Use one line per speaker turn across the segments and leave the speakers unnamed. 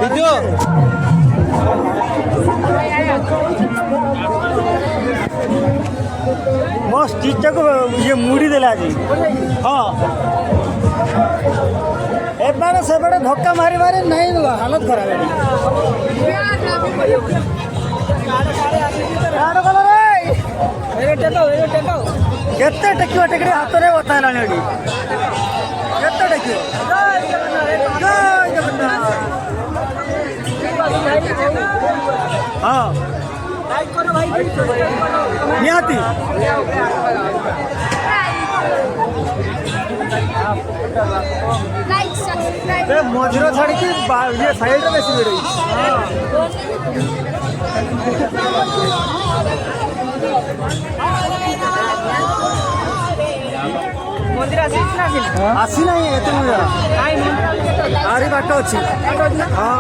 Video ମୋ ଷ୍ଟିଚ୍ଟାକୁ ଇଏ ମୁଡ଼ି ଦେଲା ଆଜି। ହଁ ଏବାরে ସେବାরে ଧକ୍କା ମାରି ମାରି ନାଇଁ ହାଲତ ଖରାପ କେତେ ଟେକିବ ଟେକିରେ ହାତରେ ବତା ହେଲାଣି ଏଠି କେତେ ଟେକିବ। ହଁ ନିହାତି ମଝିରେ ଛାଡ଼ିକି ଇଏ ସାଇଡ଼ରେ ବେଶୀ ଭିଡ଼ ଆସିନାହିଁ ଏତେ ମଜା ଆହୁରି ବାଟ ଅଛି। ହଁ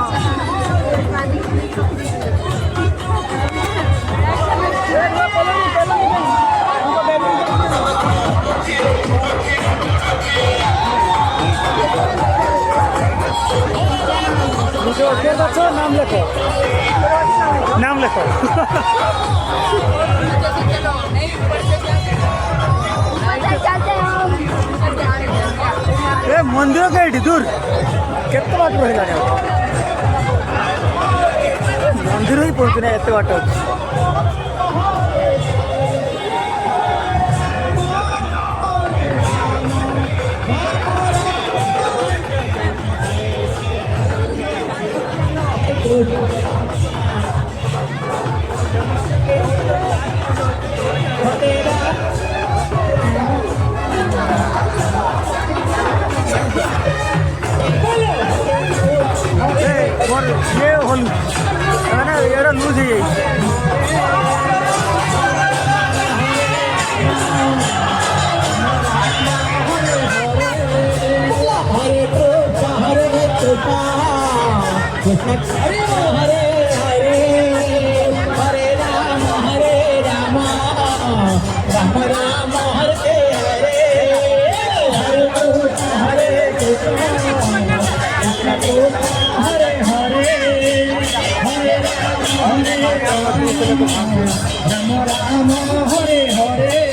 नाम लिखो नाम लिखो ए मंदिर कहीं दूर केते बाट रही मंदिर ही पहुँचु ना एत बाट ये होल एड़ा लूज है
हरे हरे हरे हरे राम राम राम हरे हरे हरे कृष्ण हरे कृष्ण हरे हरे हरे राम राम हरे हरे